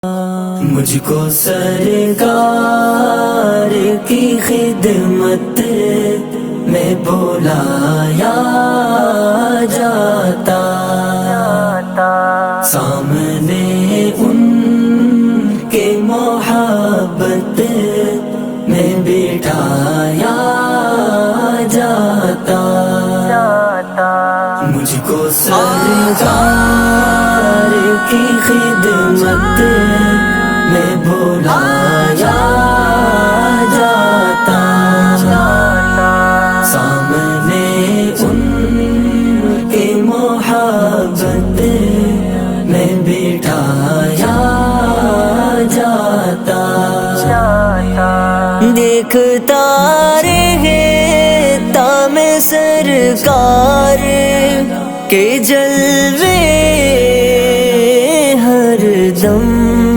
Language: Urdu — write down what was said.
مجھ کو سرکار کی خدمت میں بلایا جاتا، سامنے ان کے محبت میں بٹھایا جاتا، مجھ کو سرکار کی خدمت میں بلایا جاتا، سامنے ان کے محبت میں بٹھایا جاتا، دیکھتا رہتا میں سرکار کے جلوے